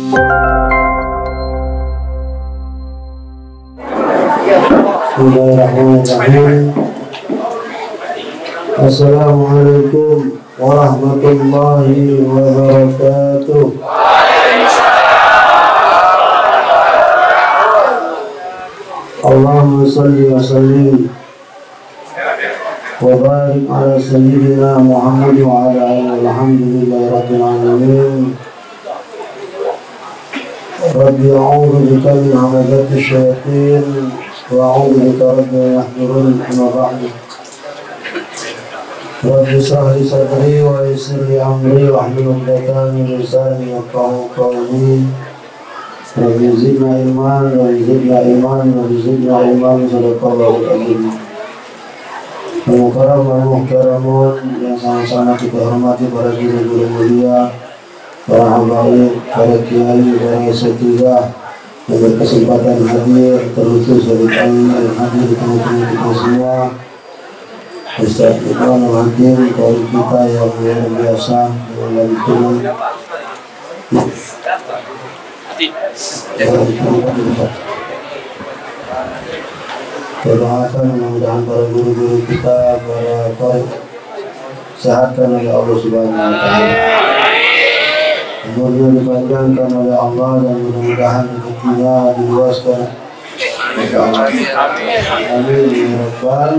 Bismillahirrahmanirrahim. Assalamualaikum warahmatullahi wabarakatuh. Allahumma salli wa sallim wa barik ala sayyidina Muhammad wa ala alihi alhamdulillahi rabbil alamin. Rabbi a'udzu bika min hamazati syayatin wa a'udzu bika rabbi an yahdurun. Amma ba'du. Rabbi shrah li sadri wa yassir li amri wahlul 'uqdatam min lisani yafqahu qawli. Rabbi zidna ilman wa zidna iman wa zidna ilman. Sadaqallahul azim. Mukarram wa mukarramun yang sama-sama kita hormati para guru-guru mulia, para habaib, para kiai, para asatidz yang berkesempatan hadir, terkhusus dari kami yang hadir di tengah-tengah kita semua. Ustaz Iqbal Al-Hakim, dari kita yang luar biasa dengan lantunan doakan mudah-mudahan para guru-guru kita, para qari sehatkan oleh Allah Subhanahu wa taala. Umurnya dipanjangkan oleh Allah dan mudah-mudahan rezekinya diluaskan. Amin ya rabbal.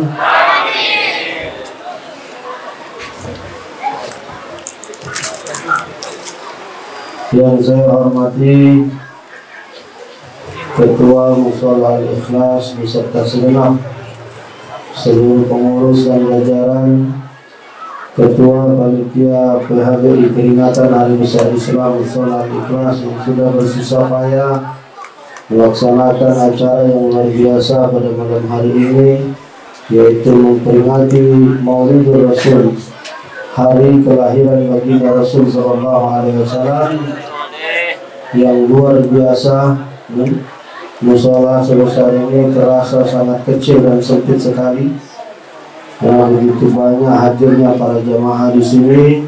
Yang saya hormati Ketua Mushola Al-Ikhlas beserta segenap seluruh pengurus dan jajaran, Ketua Panitia PHBI Peringatan Hari Besar Islam Mushola Al-Ikhlas yang sudah bersusah payah melaksanakan acara yang luar biasa pada malam hari ini, yaitu memperingati Maulidur Rasul, hari kelahiran baginda Rasul Sallallahu Alaihi Wasallam yang luar biasa. Mushola sebesar ini terasa sangat kecil dan sempit sekali. Begitu banyak hadirnya para jamaah di sini,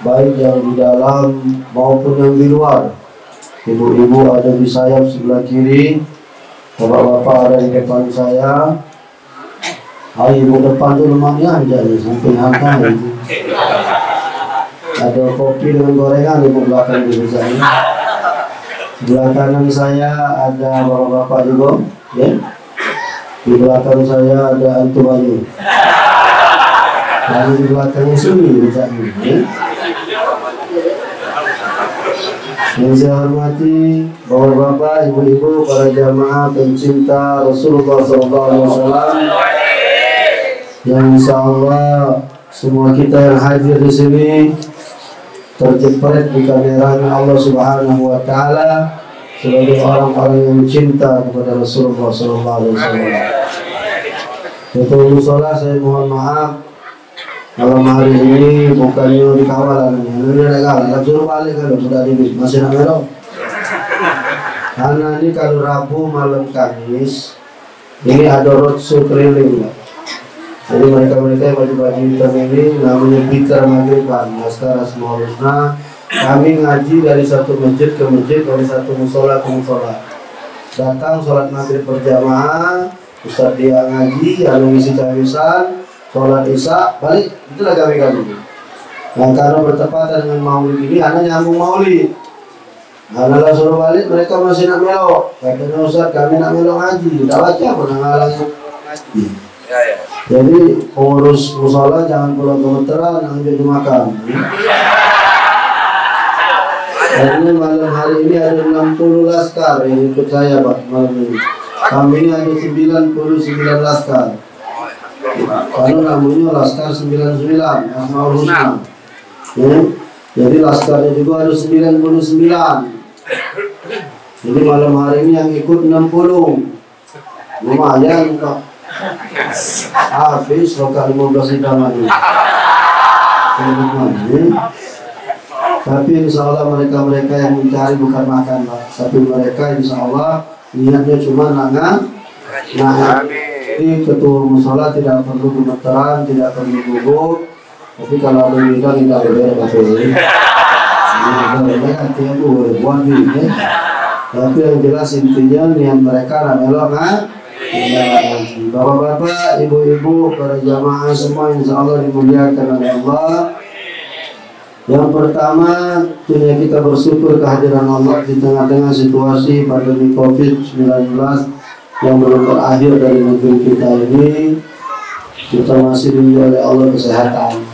baik yang di dalam maupun yang di luar. Ibu-ibu ada di sayap sebelah kiri, bapak-bapak ada di depan saya. Ibu depan tuh lumayan aja nih, samping hantar itu. Ada kopi dengan gorengan ibu belakang di sana. Sebelah kanan saya ada bapak-bapak juga, ya. Di belakang saya ada antum Ayu. Lalu di belakangnya sini misalnya, ya. Yang saya hormati bapak-bapak, ibu-ibu, para jamaah pencinta Rasulullah SAW, yang insya Allah semua kita yang hadir di sini terjepret di kameranya Allah Subhanahu wa taala sebagai orang-orang yang cinta kepada Rasulullah sallallahu alaihi wasallam. Ketua Mushola, saya mohon maaf malam hari ini bukannya dikawal ini legal, suruh balik kalau sudah di masih namero. Karena ini kalau Rabu malam Kamis ini ada roadshow keliling. Jadi mereka-mereka yang baju-baju hitam ini namanya Bikar Maghriban, Naskah Asmaul Husna. Kami ngaji dari satu masjid ke masjid, dari satu mushola ke mushola. Datang sholat maghrib berjamaah, Ustaz dia ngaji, lalu ngisi camisan, sholat isya, balik. Itulah kami. Dan karena bertepatan dengan maulid ini, anak nyambung maulid. Anak suruh balik, mereka masih nak melok. Katanya Ustaz, kami nak melok ngaji. Tidak baca pernah ngalang ngaji. Jadi pengurus mushola jangan pulang gemeteran, ambil dimakan. Karena malam hari ini ada 60 laskar yang ikut saya Pak malam ini. Kami ini ada 99 laskar. Karena namanya laskar 99 Asmaul Husna. Ya. Jadi laskarnya juga ada 99. Jadi malam hari ini yang ikut 60. Lumayan Pak. Habis roka 15 hidangan. Tapi insya Allah mereka-mereka yang mencari bukan makan Pak. Tapi mereka insya Allah niatnya cuma nangan. Jadi ketua mushola tidak perlu gemeteran, tidak perlu gugup. Tapi kalau ada yang tidak boleh Tapi yang jelas intinya niat mereka adalah bapak-bapak, ibu-ibu, para jamaah semua insya Allah dimuliakan oleh Allah. Yang pertama, tentunya kita bersyukur kehadiran Allah di tengah-tengah situasi pandemi COVID-19 yang belum berakhir dari negeri kita ini. Kita masih diberi oleh Allah kesehatan.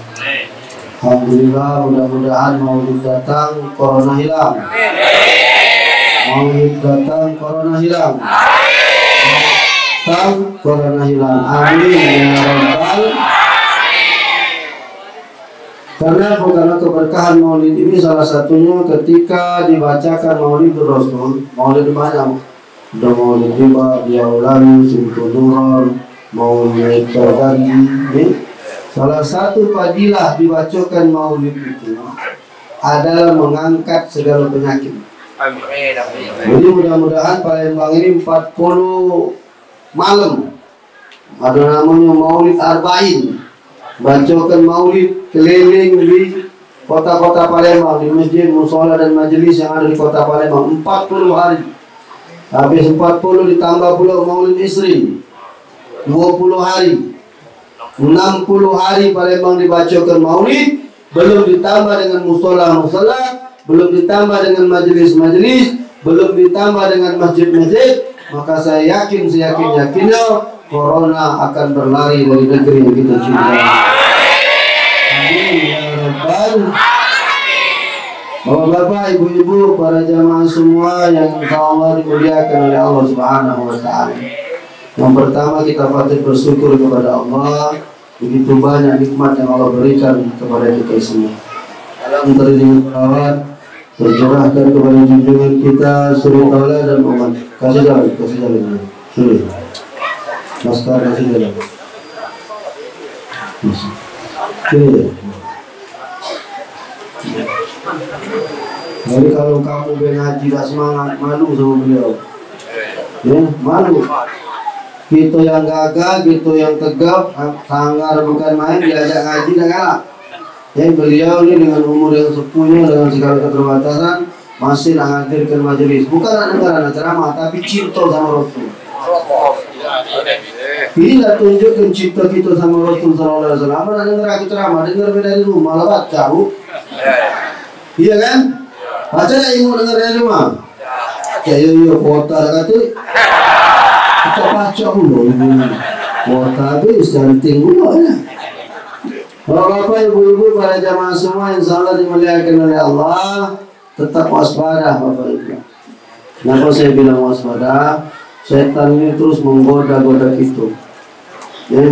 Alhamdulillah, mudah-mudahan Maulid datang, corona hilang. Maulid datang, corona hilang. Datang, corona hilang. Amin ya Rabbal. Karena keberkahan Maulid ini salah satunya ketika dibacakan Maulid Rasul. Maulid banyak. Ada Maulid Riba, Diaulani, Simtunuron, Maulid Terganti. Salah satu fadilah dibacakan Maulid itu adalah mengangkat segala penyakit. Jadi mudah-mudahan Palembang ini 40 malam ada namanya Maulid Arba'in, bacakan Maulid keliling di kota-kota Palembang, di masjid, musola dan majelis yang ada di kota Palembang 40 hari. Habis 40 ditambah pula Maulid Isri 20 hari, 60 hari Palembang dibacakan Maulid, belum ditambah dengan musola-musola, belum ditambah dengan majelis-majelis, belum ditambah dengan masjid-masjid. Maka saya yakin, seyakin-yakinnya corona akan berlari dari negeri yang kita cintai. Amin ya Rabbal. Bapak-bapak, ibu-ibu, para jamaah semua yang insyaAllah dimuliakan oleh Allah Subhanahu wa Ta'ala. Yang pertama, kita patut bersyukur kepada Allah. Begitu banyak nikmat yang Allah berikan kepada kita semua. Dalam terjemahan salawat tercurahkan kepada junjungan kita Suri Taala dan umat. Kasih jalan. Suri. Maskar kasih jalan. Jadi kalau kamu ngaji tidak semangat, malu sama beliau. Ya, malu. Gitu yang gagah, gitu yang tegap, sangar bukan main, diajak ngaji dan galak. Ya, beliau ini dengan umur yang sepuhnya, dengan segala keterbatasan, masih menghadirkan majelis. Bukan anak ceramah, tapi cinta sama Rasul. Bila tunjukkan cinta kita sama Rasul Sallallahu Alaihi Wasallam, mana dengar aku ceramah, dengar dari rumah, malah baca, Bu. Iya kan? Baca tak ilmu dengar dari rumah? Ya, iya, kota kata. Kita baca dulu, kuota habis, cantik dulu ya. Bapak, ibu-ibu, para jamaah semua insya Allah dimuliakan oleh Allah, tetap waspada Bapak Ibu. Kenapa saya bilang waspada? Setan ini terus menggoda-goda kita. Ya,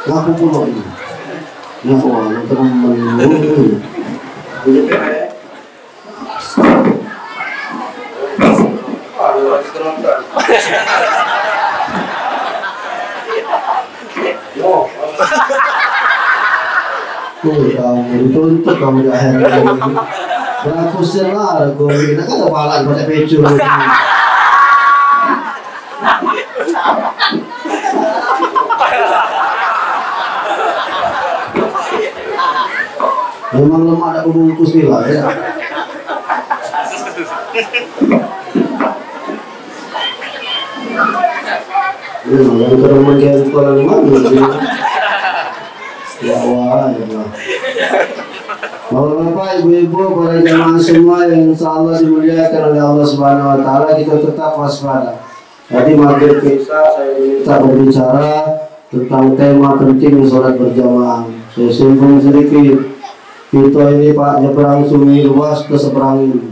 ngaku pula ini. Ngaku orang teman-teman. Kamu dituntut, kamu di akhir berlaku selar, gue bilang kan kepalaan pada pecul. Memang lemah ada pembungkus nila ya. Dari kereman kayak sekolah lima ya Allah, ya Allah. Bapak, ibu-ibu, para jemaah semua yang insya Allah dimuliakan oleh Allah Subhanahu Wa Taala, kita tetap waspada. Tadi maghrib kita saya minta berbicara tentang tema penting sholat berjamaah. Saya singgung sedikit. Kita ini Pak nyebrang sungai luas ke seberang ini,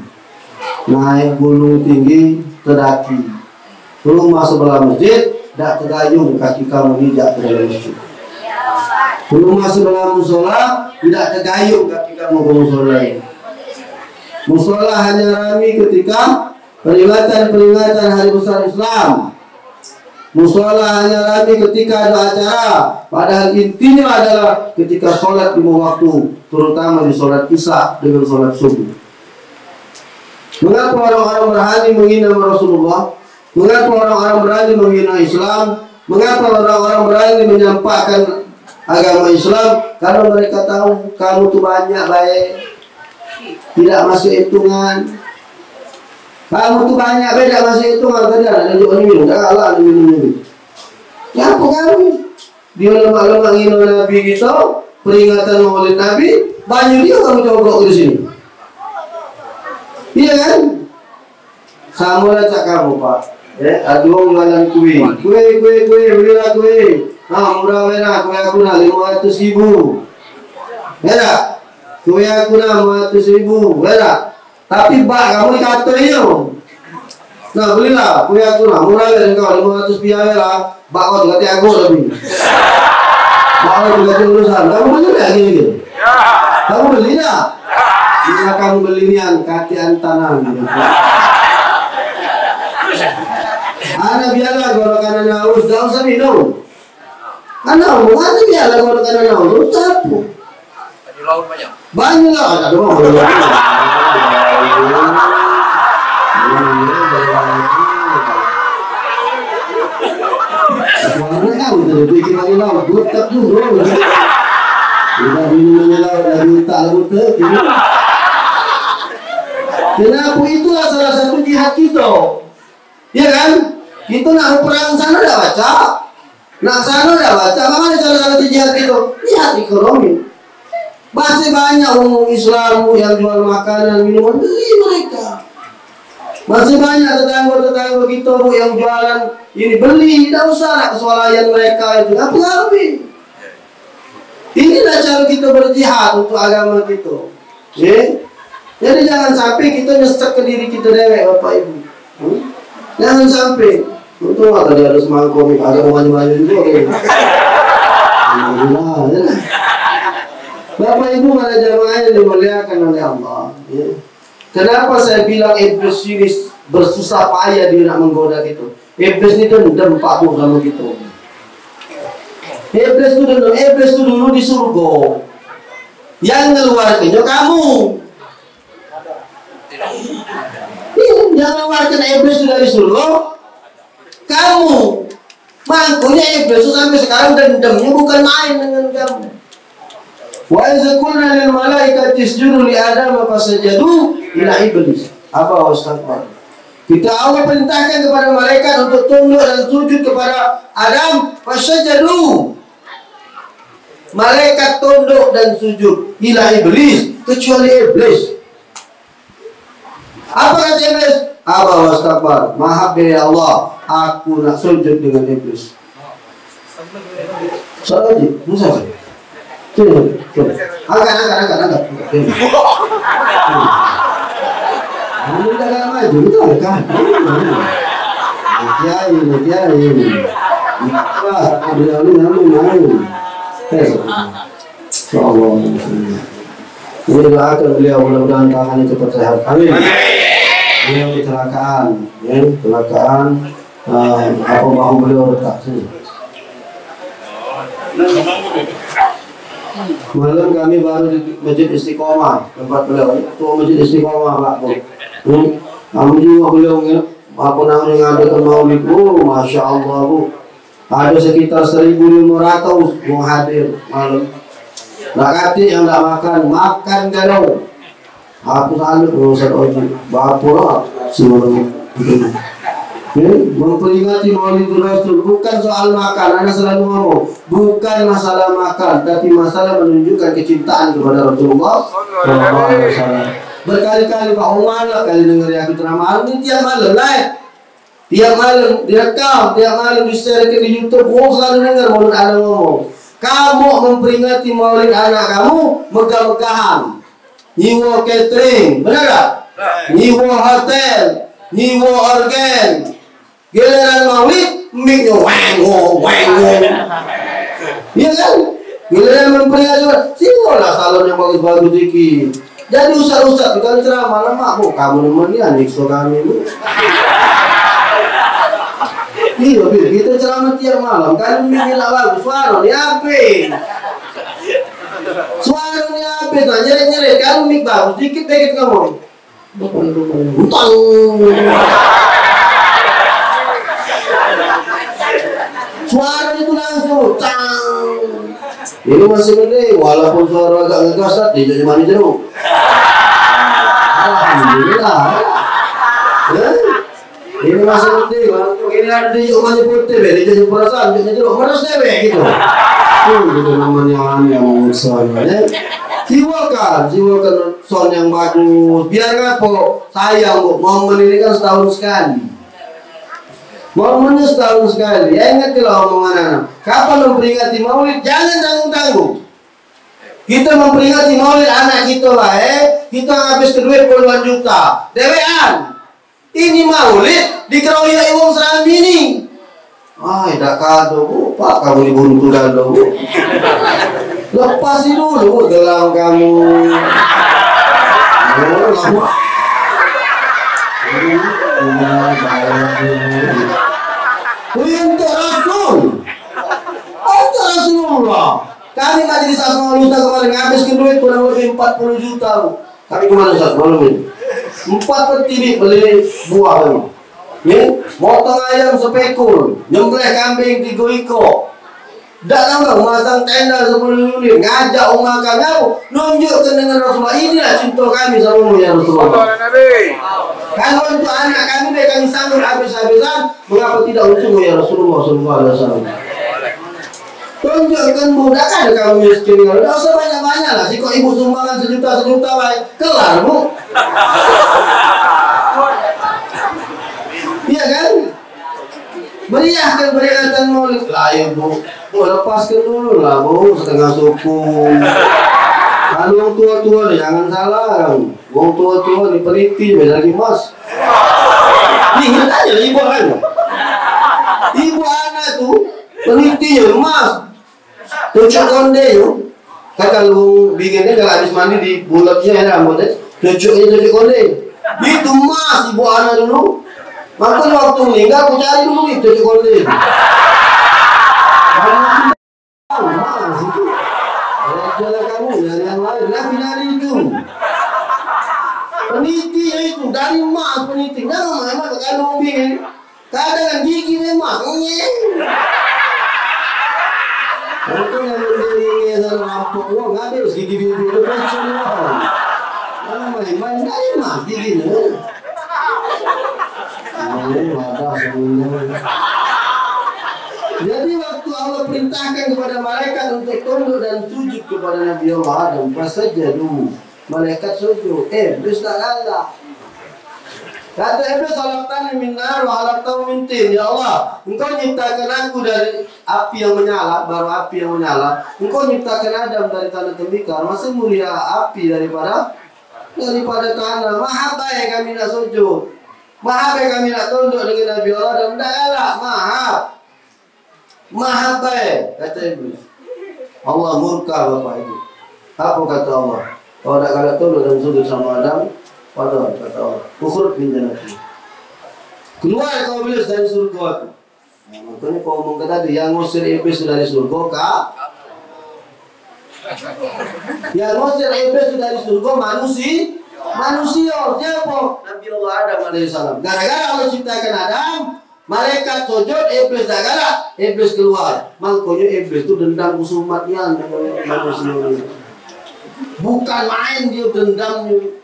naik gunung tinggi terdaki. Rumah sebelah masjid, tidak tergayung kaki kamu hijak ke dalam masjid. Rumah sebelah musola, tidak tergayung kaki kamu ke musola ini. Musola hanya ramai ketika peringatan hari besar Islam. Musola hanya ramai ketika ada acara. Padahal intinya adalah ketika sholat lima waktu, terutama di sholat isya dengan sholat subuh. Mengapa orang-orang berani menghina Rasulullah? Mengapa orang-orang berani menghina Islam? Mengapa orang-orang berani menyampaikan agama Islam? Karena mereka tahu kamu tuh banyak baik. Tidak masuk hitungan. Kamu tuh banyak beda masuk hitungan. Tadi ada juga minum, dah kalah minum. Ya apa kamu? Dia lemak-lemak ngino Nabi kita, peringatan Maulid Nabi, banyak dia kamu coba di sini. Iya kan? Sama lah cak kamu Pak. Ada orang jualan kue, belilah kue. Murah merah, kue aku nak 500.000. Beda, kue aku nak 500.000. Beda. Tapi Pak kamu dikatanya. Nah belilah kue aku nak murah merah kau 500 biaya lah. Pak kau juga aku lebih. Pak kau juga urusan. Kamu beli lagi gitu. Kamu beli tak? Jika kamu beli nian katian tanah. Anak biarlah gorokan haus, tak usah minum. Anak biarlah gorokan haus, tak apa. Banyak lah, ada doang. Warna kamu tadi bikin lagi laut, butak dulu. Udah minumnya laut, lagi tak laut ke? Kenapa itulah salah satu jihad kita. Iya kan? Kita nak perang sana dah baca, nak sana dah baca. Mana salah satu jihad kita? Jihad ekonomi. Masih banyak orang Islam yang jual makanan, minuman, beli mereka. Masih banyak tetangga-tetangga kita yang jualan ini, beli. Tidak usah nak kesalahan mereka itu. Apa ngapain? Inilah cara kita berjihad untuk agama kita. Jadi jangan sampai kita nyesek ke diri kita dewek, Bapak Ibu. Jangan sampai. Untung tadi ada semangat komik, ada maju-maju juga. Bapak Ibu para jamaah yang dimuliakan oleh Allah. Kenapa saya bilang iblis ini bersusah payah dia nak menggoda kita? Iblis ini dendam Pak Bu sama kita. Iblis itu dulu di surga. Yang ngeluarkannya kamu. Jangan ngeluarkan iblis dari surga. Kamu. Makanya iblis sampai sekarang dendamnya bukan main dengan kamu. Wa idza qulna lil malaikati isjudu li Adam fasajadu ila iblis. Apa wastakbar? Kita Allah perintahkan kepada malaikat untuk tunduk dan sujud kepada Adam, fasajadu. Malaikat tunduk dan sujud ila iblis, kecuali iblis. Apa kata iblis? Apa wastakbar? Maaf ya Allah, aku nak sujud dengan iblis. Saja, musa. Angkat. Kamu jangan maju, itu kan? Kiai. Wah, beliau mau. Allah. Ini doakan beliau mudah-mudahan tangannya cepat sehat. Amin. Beliau kecelakaan, apa bahu beliau retak sini. Malam kami baru di Masjid Istiqomah, tempat beliau. Itu Masjid Istiqomah Pak Bu. Kami juga beliau apa namanya ngadakan maulid. Masya Allah Bu. Ada sekitar 1.500 mau hadir malam. Nakati yang tak makan galau. Aku salut Ustaz Oji. Bapak semua memperingati Maulidul Rasul bukan soal makan. Anda selalu ngomong bukan masalah makan, tapi masalah menunjukkan kecintaan kepada Rasulullah SAW. Berkali-kali Pak Umar kali dengar aku ceramah ini tiap malam live, tiap malam direkam, tiap malam di-share ke di YouTube. Selalu dengar Maulid Anda ngomong, kamu memperingati Maulid anak kamu megah-megahan, nyiwa catering, benar tak? Nyiwa hotel, nyiwa organ. Giliran maulid, mic-nya wengo. Iya kan? Giliran memperingati, siwalah salon yang bagus-bagus dikit. Jadi ustaz-ustaz kita ceramah lama, Bu, kamu nemenin nikso kami Bu. Iya, kita ceramah tiap malam. Kan mic-nya bagus, suara ni apa? Suara ni apa? Nyeret-nyeret, kamu mic bagus dikit kamu. Utang. Suara itu langsung cang. Ini masih gede, walaupun suara agak ngegas tadi jadi mani jeruk. Alhamdulillah. Ini masih penting. Ini ada di rumahnya putih, di jadi perasaan, jadi harus dewek gitu. Itu namanya yang mengusahanya. Jiwakan son yang bagus. Biar ngapo sayang bu, momen ini kan setahun sekali. Momennya setahun sekali. Ya ingat kalau omongan anak. Kapan memperingati Maulid? Jangan tanggung-tanggung. Kita memperingati Maulid anak kita lah, kita habis duit puluhan juta. Dewean. Ini Maulid dikeroyok iwang serang bini. Tidak kado bu, Pak kamu dibuntu kado bu. Lepasi dulu gelang kamu. Untuk Rasulullah. Kami majelis Asmaul Husna kemarin ngabiskan duit kurang lebih 40 juta bu. Kami kemarin saat malam ini 4 peti beli buah ini. Motong ayam sepekul, nyembelih kambing 3 ekor. Tidak tahu masang tenda 10 unit, ngajak umat kami, nunjukkan dengan Rasulullah. Inilah cinta kami sama ya Rasulullah. Kalau untuk anak kami kami sambut habis-habisan, mengapa tidak untukmu ya Rasulullah sallallahu alaihi wasallam? Tunjukkan budak ada kamu miskin, tidak usah banyak-banyak lah. Si kok ibu sumbangan sejuta baik, kelar bu. Iya kan? Meriahkan peringatan Maulid. Lah ya bu, lepaskan dulu lah bu, setengah suku. Kalau yang tua-tua nih jangan salah, yang tua-tua nih peliti beda lagi mas. Ingat aja ibu kan, ibu anak tuh peliti ya mas, tujuh konde yo. Kan kalau bikinnya kalau habis mandi di bulatnya ya rambutnya, tujuh konde. Itu mas ibu anak dulu. Makanya waktu meninggal aku cari dulu itu konde. Mas itu. Jalan kamu dari yang lain, nyari itu. Peniti ya itu dari emas peniti. Jangan emas kalau bingung. Kadang gigi emas. Itu yang mendiri dalam rampok uang habis gigi biru depan semua. Main-main dari emas giginya. Ada semuanya. Jadi waktu Allah perintahkan kepada malaikat untuk tunduk dan sujud kepada Nabi Allah Adam, fasajadu, malaikat sujud. Iblis tak kalah. Kata Iblis, halaqtani min nar wa halaqtahu min tin. Ya Allah, Engkau nyiptakan aku dari api yang menyala, baru api yang menyala. Engkau nyiptakan Adam dari tanah tembikar, masih mulia api daripada tanah. Maha baik kami nak sujud, maha baik kami nak tunduk dengan Nabi Allah Adam. Tak kalah, maha baik, kata Iblis. Allah murka bapak itu. Apa kata Allah? Kalau tak kalah tunduk dan sujud sama Adam, pada kata Allah, ukhruj min jannati. Keluar kau Iblis dari surga. Makanya kau ngomong tadi yang ngusir Iblis dari surga, kak? Yang ngusir Iblis dari surga manusia. Siapa? Nabi Allah Adam alaihissalam. Gara-gara Allah ciptakan Adam, malaikat sujud, Iblis tak galak, Iblis keluar. Makanya Iblis itu dendam kusumatnya dengan manusia. Bukan main dia dendamnya,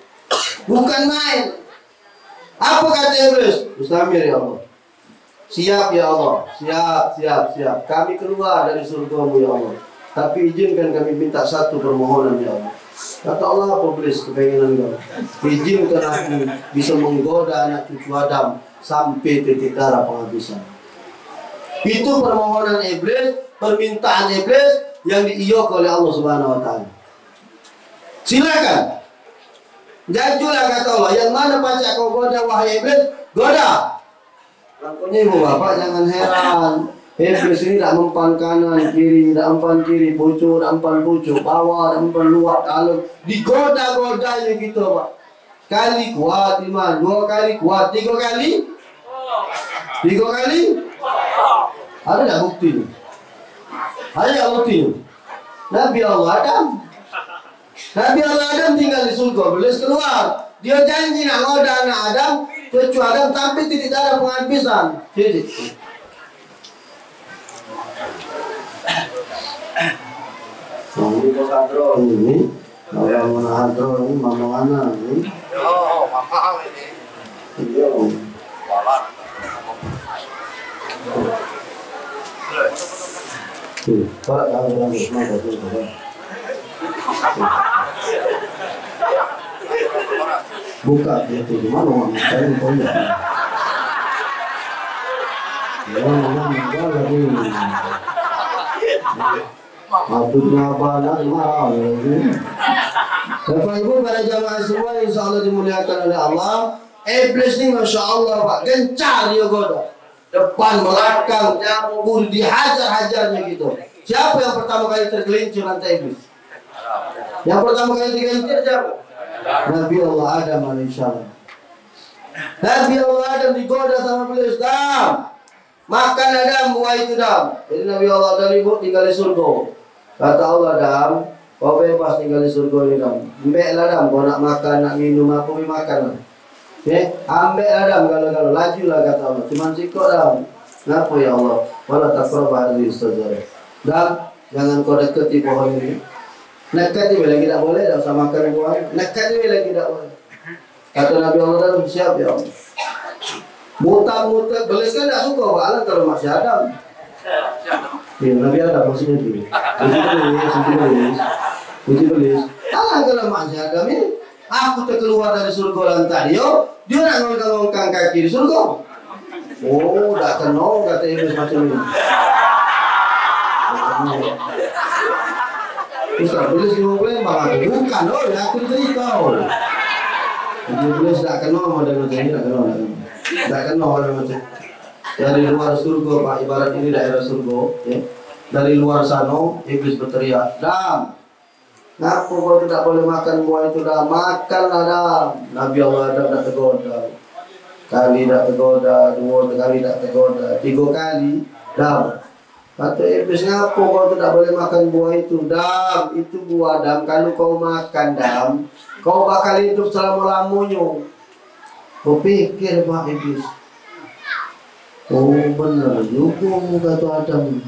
bukan main. Apa kata Iblis? Mustamir ya Allah. Siap ya Allah, siap. Kami keluar dari surgamu ya Allah. Tapi izinkan kami minta satu permohonan ya Allah. Kata Allah, apa Iblis kepengenan kau? Izinkan aku bisa menggoda anak cucu Adam sampai titik darah penghabisan. Itu permohonan Iblis, permintaan Iblis yang diiyok oleh Allah Subhanahu wa taala. Silakan. Jajulah kata Allah, yang mana pacak kau goda wahai Iblis? Goda. Makanya ibu bapak jangan heran. Iblis ini tak mempan kanan kiri, tak mempan kiri pucuk, tak mempan pucuk, bawah, tak mempan luar. Kalau digoda-godanya gitu pak. Kali kuat iman, 2 kali kuat, 3 kali? 3 kali? Ada tak bukti? Ada tak bukti? Nabi Allah Adam tinggal di surga, Iblis keluar. Dia janji nak ngoda anak Adam, cucu Adam sampai titik darah penghabisan. Jadi ini kadro ini, kalau menahan ini, mama mana ini? Oh, mahal ini. Iya. Walat. Tuh, para orang semua betul. Buka dia tuh gimana mau ngapain kau ya? Ya, lagi. Abdullah Bala marah lagi. Bapak Ibu para jamaah semua insya Allah dimuliakan oleh Allah. Iblis ni masya Allah Pak gencar dia goda. Depan belakang nyamuk dihajar-hajarnya gitu. Siapa yang pertama kali tergelincir rantai iblis? Yang pertama kali tergelincir siapa? Nabi Allah Adam alaihissalam. Nabi Allah Adam digoda sama iblis. Dam, makan Adam buah itu Dam. Jadi Nabi Allah Adam ibu tinggal di surga. Kata Allah Dam, kau bebas tinggal di surga ini Dam. Ambek lah Dam, kau nak makan, nak minum apa pun makan lah. Ambek lah Dam, kalau laju lah kata Allah. Cuman sikok Dam. Kenapa ya Allah? Wala taqrabah hadhihi sajarah. Dam, jangan kau dekati pohon ini. Nekat ini lagi tidak boleh, tak usah makan buah. Nekat ini lagi tidak boleh. Kata Nabi Allah Adam, siap ya Allah. Mutak-mutak, belis kan tak suka Pak kalau masih Adam. Ya, Nabi Adam maksudnya itu. Uji belis. Alang kalau masih Adam ini, aku terkeluar dari surga lantai dia nak ngongkang kaki di surga. Oh, tak kenal kata Iblis macam ini. Ustaz, Iblis ngomong bang, bukan loh, aku cerita. Iblis tak kenal model macam ini, tak kenal model macam ini. Dari luar surga Pak, ibarat ini daerah surga, ya. Dari luar sana iblis berteriak, Dam, kenapa kau tidak boleh makan buah itu Dam? Makanlah Dam. Nabi Allah Adam tak tergoda. Kali tak tergoda, dua kali tak tergoda, 3 kali Dam. Kata iblis, kenapa kau tidak boleh makan buah itu Dam? Itu buah Dam, kalau kau makan Dam, kau bakal hidup selama-lamanya. Kau pikir Pak iblis. Oh benar juga kata Adam.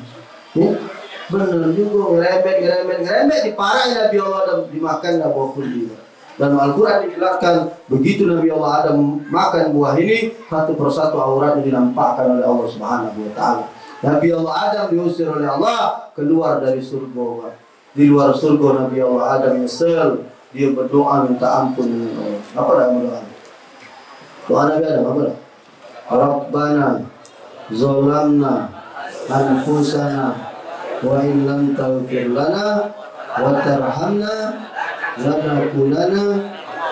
Ya, benar juga ngerembet diparahin Nabi Allah Adam dimakan buah khuldi. Dan Al-Quran dijelaskan begitu Nabi Allah Adam makan buah ini satu persatu auratnya dinampakkan oleh Allah Subhanahu Wa Taala. Nabi Allah Adam diusir oleh Allah keluar dari surga. Di luar surga Nabi Allah Adam nyesel, dia berdoa minta ampun dengan Allah. Apa dah berdoa? Doa Nabi Adam apa dah? Rabbana zalamna anfusana wa in lam taghfir lana wa tarhamna lanakunanna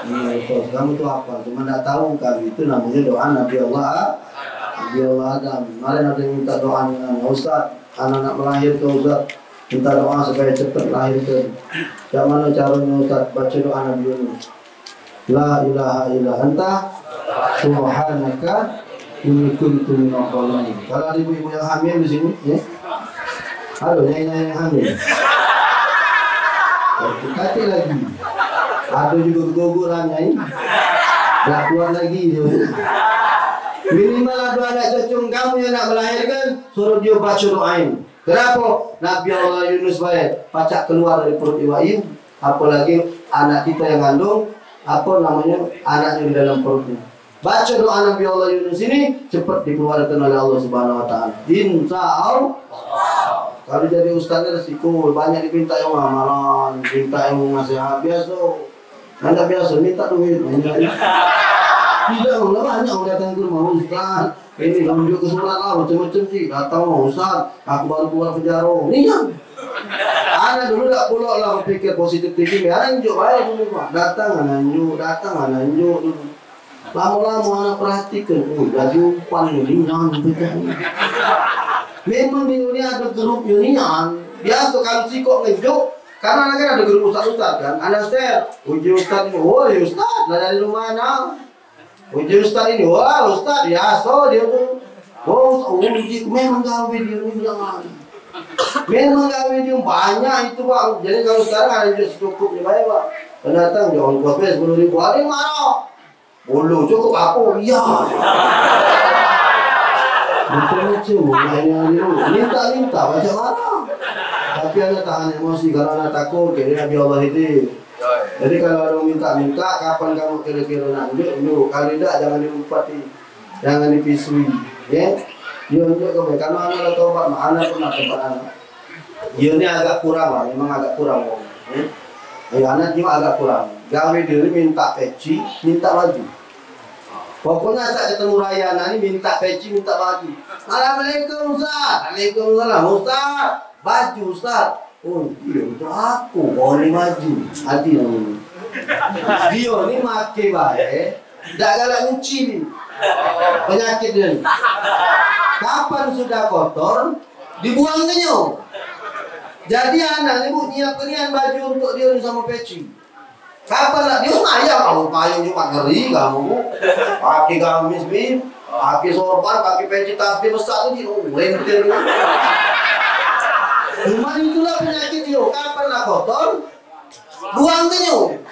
minal khasirin. Kamu tu apa? Cuma tak tahu kami itu namanya doa Nabi Allah Adam. Kemarin ada yang minta doa dengan Ustaz, anak nak melahirkan Ustaz, minta doa supaya cepat lahirkan. Yang mana caranya Ustaz? Baca doa Nabi Yunus. La ilaha illa anta subhanaka inni kuntu minadh dhalimin. Kalau ada ibu-ibu yang hamil di sini, ya. Halo, nyai-nyai yang hamil. Kati lagi. Ada juga guguran nyai. Dah keluar lagi dia. Minimal ada anak cucu kamu yang nak melahirkan, suruh dia baca doain. Kenapa? Nabi Allah Yunus baik pacak keluar dari perut Ibu Ayub. Apalagi anak kita yang kandung, apa namanya, anaknya di dalam perutnya. Baca doa Nabi Allah Yunus ini cepat dikeluarkan oleh Allah Subhanahu Wa Taala. Insya Allah. Kalau jadi ustaznya resiko banyak dipinta yang amalan, minta yang nasihat biasa. Anda biasa minta duit. Tidak, banyak orang datang ke rumah Ustaz. Ini kamu juga kesurat lah macam-macam sih. Datang Ustaz, aku baru keluar penjara. Ini kan. Anak dulu tak pulak lah berpikir positif tinggi. Anak njuk baik dulu Pak. Datang anak njuk dulu. Lama-lama anak perhatikan, gaji umpan ini jangan berikan. Memang di dunia ada grup unian. Biasa kalau sikok ngejuk, karena kan ada grup ustaz-ustaz kan. Ada Ustaz, uji ustaz ini, woi ustaz, dari rumah mana? Uji ustaz ini, wah ustaz, biasa dia tuh. Oh, uji memang gawe dia ini jangan. Memang gawe dia banyak itu Pak. Jadi kalau sekarang ada just cukupnya baik Pak. Pendatang jangan kuat 10.000 hari marah. Bulu cukup aku, iya. Macam-macam, minta macam mana? Tapi anda tahan emosi karena anda takut. Jadi Nabi Allah itu Jadi kalau orang minta-minta, kapan kamu kira-kira nak unjuk? Kalau tidak jangan diumpati, jangan dipisui, ya. Dia unjuk ke mereka, karena anak tobat, anak pernah tempat anak. Dia ini agak kurang lah, memang agak kurang. Ya, anak cuma agak kurang. Gawe diri minta peci, minta baju. Pokoknya saat ketemu Raya ini minta peci, minta baju. Assalamualaikum Ustaz. Waalaikumsalam Ustaz. Baju Ustaz. Oh iya untuk aku boleh baju. Hati namanya. Dia ni make baik. Tak galak nyuci ni. Penyakit dia ni. Kapan sudah kotor, dibuang kenyo. Jadi anak ni bu nyiapkan baju untuk dia ni sama peci. Kapan nak dia sayang kalau payung cuma ngeri kamu. Pakai gamis bin, pakai sorban, pakai peci tasbih besar tu di lentir. Cuma itulah penyakit dia. Kapan nak kotor, buang kenyo.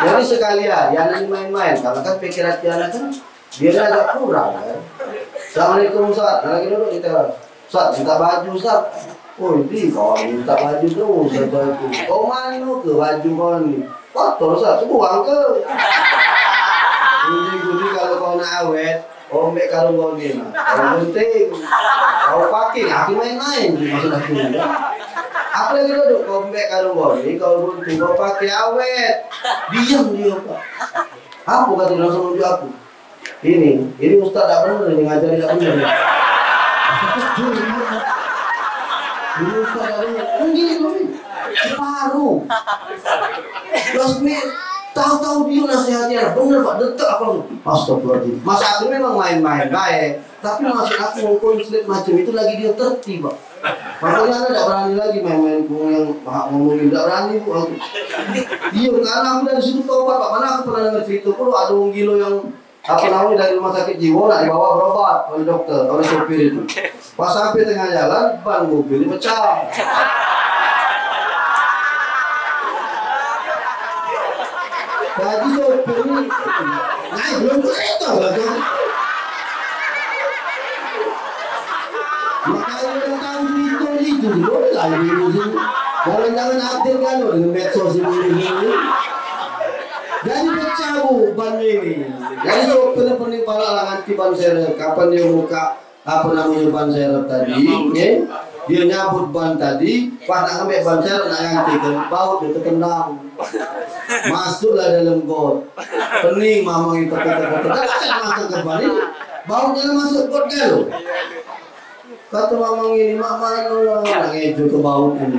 Jadi sekalian, jangan main-main. Karena kan pikiran dia kan dia agak kurang kan. Assalamualaikum Ustaz. Lagi dulu kita Ustaz minta baju Ustaz. Oh ini kau minta baju terus baju. Kau mana ke baju kau ni? Kotor Ustaz, buang ke? Jadi kalau kau nak awet, kau ambil karung kau ni. Yang penting kau pakai, aku main-main maksud aku. Apa lagi duduk kau ambil karung kau ni, kau bunting kau pakai awet. Diam dia Pak. Apa kata dia langsung menunjuk aku? Ini Ustaz tak benar ni ngajari tak benar. Ini Ustaz tak benar. Ini separuh. Terus ni tahu-tahu dia nasihatnya benar Pak, detak apa tu? Astagfirullahaladzim. Masa aku memang main-main baik, tapi maksud aku konflik macam itu lagi dia tertib Pak. Makanya anda tak berani lagi main-main yang ngomongin, tak berani Bu. Iya, karena aku dari situ tobat Pak. Mana aku pernah dengar cerita pun ada orang gila yang apa namanya dari rumah sakit jiwa nak dibawa berobat oleh dokter, oleh sopir itu. Pas sampai tengah jalan, ban mobil pecah. Jadi sopir ini naik belum kereta lah kan. Makanya udah tahu itu boleh lah ini. Jangan aktif kan dengan medsos ini. Jadi pecah Bu ban ini. Jadi sopirnya pening pala lah nganti ban serep. Kapan dia buka apa namanya ban serep tadi? Ya? Dia nyabut ban tadi, pas nak ambil ban serep nak ganti ke baut dia terkendang. Masuklah dalam got. Pening mamang itu kata-kata. Kan masuk ke ban ini. Bautnya masuk got ke lo. Kata mamang ini, mak mana lah nak ngejo ke baut ini.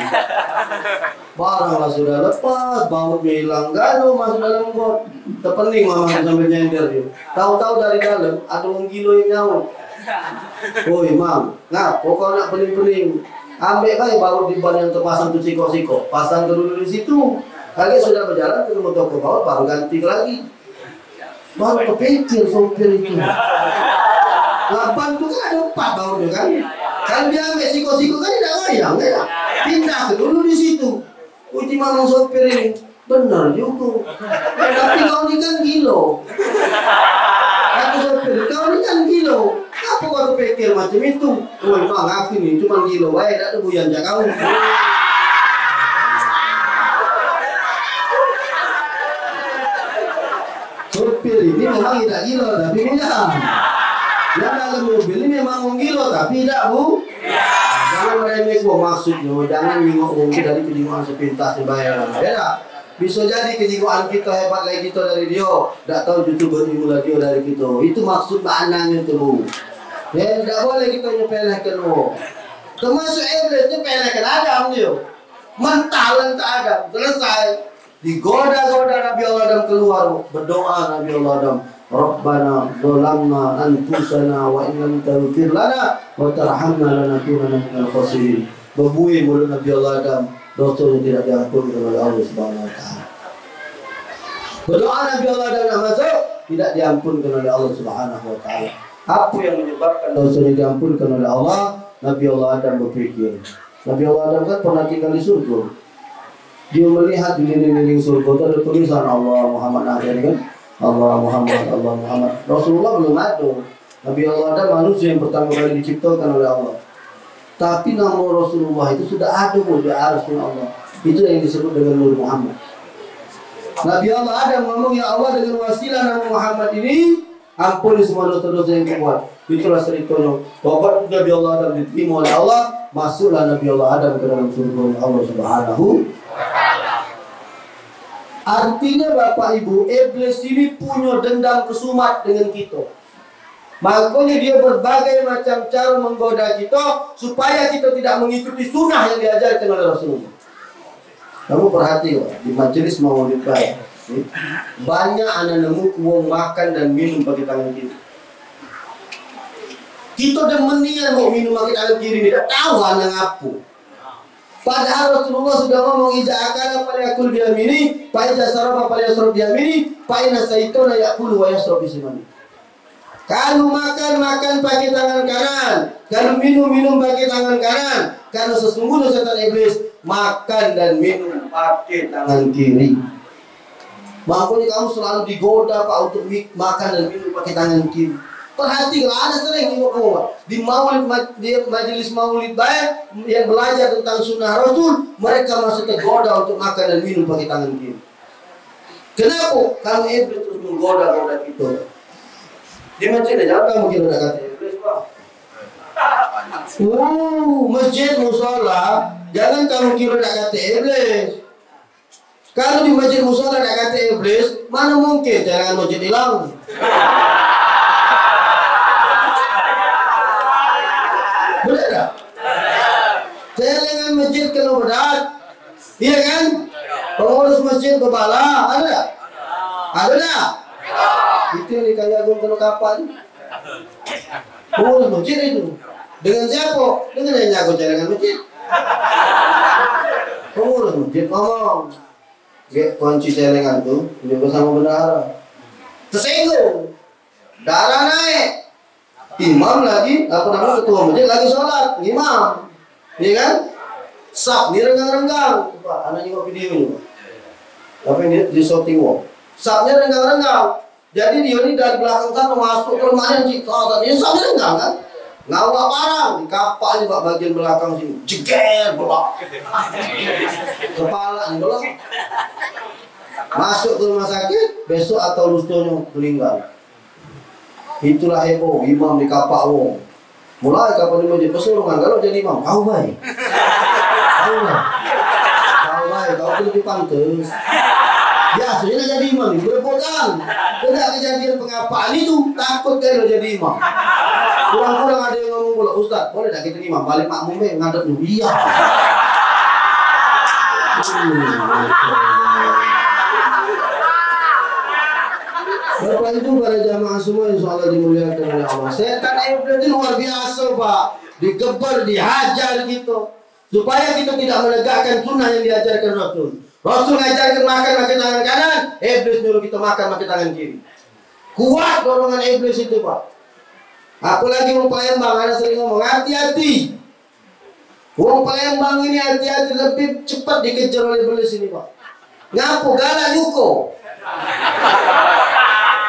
Baranglah sudah lepas, bautnya hilang, gaduh masuk dalam got. Terpening mamang sambil nyender dia. Tahu-tahu dari dalam ada orang gila yang nyaut. Woi mam, ngap, pokok nak pening-pening. Ambil baik baut di ban yang terpasang tu siko-siko. Pasang dulu di situ. Kali sudah berjalan ke toko baut, baru ganti lagi. Baru kepikir sopir itu. Lapan tu kan ada 4 bautnya kan. Kalau dia ambil siko-siko kan tidak goyang ya. Pindah ke dulu di situ. Uji mamang sopir ini benar juga. Tapi kau ni kan gilo. Aku sopir, kau ni kan gilo. Apa kau pikir macam itu? Oh memang aku ni cuma gilo. Baik tak ada buyan jak kau. Sopir ini memang tidak gilo tapi buyan. Yang dalam mobil ini memang orang gila tapi tidak Bu. Jangan meremeh gua maksudnya, jangan ngomong dari kejiwaan sepintas dibayar. Ya, bisa jadi kejiwaan kita hebat lagi kita dari dia, tidak tahu justru berilmu lagi dari kita. Itu maksud maknanya itu Bu. Ya, tidak boleh kita nyepelehkan Bu. Termasuk iblis nyepelehkan Adam dia. Mentalan tak Adam, selesai. Digoda-goda Nabi Allah Adam keluar, berdoa Nabi Allah Adam. Rabbana zalamna anfusana wa in lam taghfir lana wa tarhamna lanakunanna minal khasirin. Berbui mulut Nabi Allah Adam, dosa yang tidak diampuni oleh Allah Subhanahu wa taala. Berdoa Nabi Allah Adam masuk, tidak diampunkan oleh Allah Subhanahu wa taala. Apa yang menyebabkan dosa yang diampunkan oleh Allah? Nabi Allah Adam berpikir. Nabi Allah Adam kan pernah tinggal di surga. Dia melihat di dinding-dinding surga itu ada tulisan Allah Muhammad akhir kan? Allah Muhammad, Allah Muhammad. Rasulullah belum ada. Nabi Allah ada manusia yang pertama kali diciptakan oleh Allah. Tapi nama Rasulullah itu sudah ada di arsy Allah. Itu yang disebut dengan Nur Muhammad. Nabi Allah Adam ngomong, ya Allah dengan wasilah nama Muhammad ini ampuni semua dosa-dosa yang kubuat. Itulah ceritanya. Wafat Nabi Allah Adam diterima oleh Allah, masuklah Nabi Allah Adam ke dalam surga Allah Subhanahu. Artinya Bapak Ibu, iblis ini punya dendam kesumat dengan kita. Makanya dia berbagai macam cara menggoda kita supaya kita tidak mengikuti sunnah yang diajarkan oleh Rasulullah. Kamu perhati di majelis maulid baik, banyak anak nemu uang makan dan minum pakai tangan kiri. Kita demenian mau minum pakai tangan kiri, tidak tahu anak ngapu. Padahal Rasulullah sudah ngomong ija akala falyakul biyamini, fa ija saraba falyasrab biyamini, fa inna syaitana ya'kulu wa yasrab bisimani. Kalau makan pakai tangan kanan, kalau minum pakai tangan kanan, karena sesungguhnya setan iblis makan dan minum pakai tangan kiri. Makanya kamu selalu digoda Pak untuk makan dan minum pakai tangan kiri. Perhatilah, ada sering di maulid, di majelis maulid baik yang belajar tentang sunnah Rasul, mereka masih tergoda untuk makan dan minum pakai tangan kiri. Kenapa? Karena iblis terus menggoda-goda kita. Di masjid jangan kamu kira ada kata iblis Pak. Masjid musola jangan kamu kira ada kata iblis. Kalau di masjid musola ada kata iblis, mana mungkin jangan masjid hilang. Boleh tak? Celengan masjid kalau berat, iya kan? Pengurus masjid kepala ada tak? Ada tak? Itu yang dikaya agung kena kapal. Pengurus masjid itu. Dengan siapa? Dengan yang jago celengan masjid. Pengurus masjid ngomong, kunci celengan tuh juga sama bendahara. Tersinggung, darah naik. Imam lagi, ketua masjid lagi sholat, imam, iya kan? Sap, ini renggang-renggang. Pak, anak juga videonya. Tapi ini di shooting wall. Sapnya renggang-renggang. Jadi dia ini dari belakang sana masuk ke rumahnya cik. Ini sapnya renggang kan? Ngawak barang di kapal ini Pak, bagian belakang sini. Jeger belak. Kepala ini belak. Masuk ke rumah sakit, besok atau lusanya meninggal. Itulah heboh, imam di kapak wong. Mulai kapan di masjid pesulungan kalau jadi imam, kau baik. Kau baik, kau itu lebih pantas. Ya, sudah jadi imam, berpegang. Tidak kejadian pengapaan itu, takut kalau jadi imam. Kurang-kurang ada yang ngomong pula, Ustaz, boleh tak kita imam? Balik makmumnya ngadep dulu. Iya. Bapak itu para jamaah semua insya Allah dimuliakan oleh Allah. Setan iblis itu luar biasa Pak. Digeber, dihajar gitu. Supaya kita tidak menegakkan sunnah yang diajarkan Rasul. Rasul mengajarkan makan pakai tangan kanan, iblis nyuruh kita makan pakai tangan kiri. Kuat dorongan iblis itu Pak. Apalagi orang Palembang, ada sering ngomong hati-hati. Orang Palembang ini hati-hati, lebih cepat dikejar oleh iblis ini Pak. Ngapu galak yuko.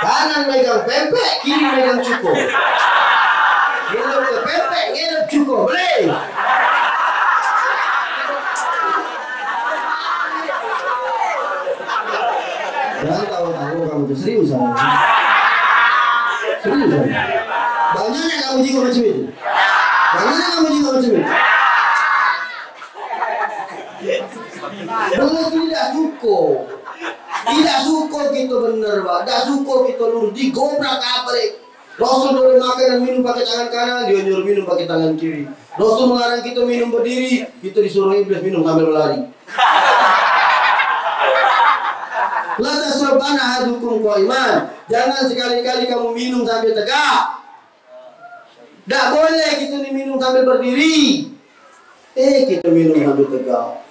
Kanan megang pempek, kiri megang cuko. Ngirim ke pempek, ngirim cuko, boleh. Jangan tahu-tahu kamu itu seriusan. Seriusan. Banyaknya kamu juga macam itu. Banyaknya kamu juga macam itu. Boleh tidak cukup. Tidak suka kita benar Pak, tidak suka kita lurus, digobrak apa. Rasul boleh makan dan minum pakai tangan kanan, dia nyuruh minum pakai tangan kiri. Rasul melarang kita minum berdiri, kita disuruh iblis minum sambil berlari. La tasrabana ahadukum qa'iman. Jangan sekali-kali kamu minum sambil tegak. Tidak boleh kita minum sambil berdiri. Kita minum sambil tegak.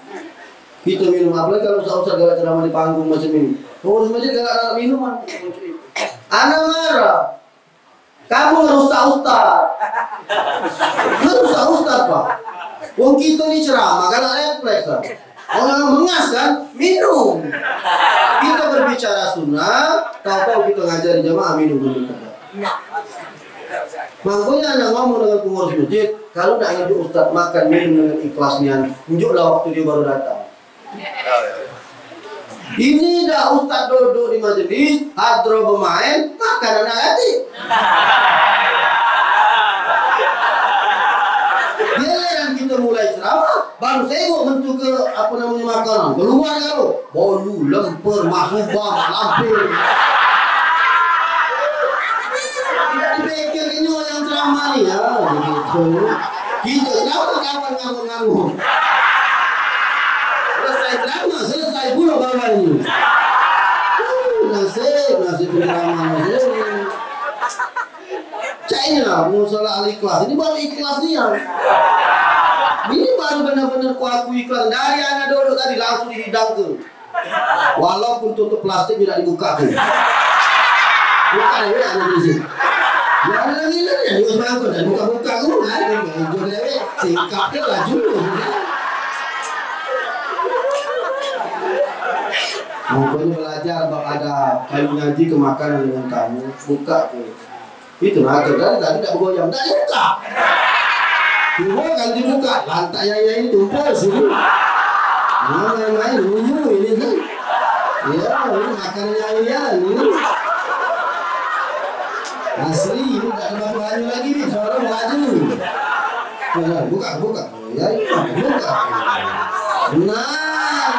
Kita minum, apalagi kalau usah-usah galak ceramah di panggung macam ini. Ngurus masjid galak minuman. Anak marah. Kamu ngerusak ustaz. Ngerusak ustaz Pak. Wong kita ini ceramah galak refleks kan. Orang mengas kan, minum. Kita berbicara sunnah, tahu-tahu kita ngajari jamaah minum dulu. Makanya anak ngomong dengan pengurus masjid, kalau nak ngajak ustaz makan minum dengan ikhlasnya, tunjuklah waktu dia baru datang. Ini dah ustaz duduk di majelis, hadro bermain, makan anak yatim. Giliran kita mulai ceramah, baru sengok bentuk ke apa namanya makanan. Keluar kalau bolu, lemper, mahubah, lampir. Dipikir ini yang ceramah ni ya, begitu. Kita ceramah kawan nganggung-nganggung. Selesai ceramah, selesai pula kawan ini. Nasib ceramah nasib. China musola al-ikhlas. Ini baru ikhlas ni ya. Ini baru benar-benar kuaku ikhlas. Dari anak duduk tadi langsung dihidang tu. Walaupun tutup plastik tidak dibuka tu. Bukan ya anak di sini. Ya ada lagi lah yang juga mangkuk dan buka-buka tu. Juga dia singkapnya laju. Pokoknya belajar ada kayu ngaji ke makanan dengan kamu. Buka tu. Itu lah kerja tadi tak bergoyang, tak dibuka. Cuma kalau dibuka, lantai yang ini tumpul sini. Main-main dulu ini kan. Ya, ini makanan yang ini. Asli, ini tak ada baju lagi ni, seorang baju. Buka. Ya, buka. Nah,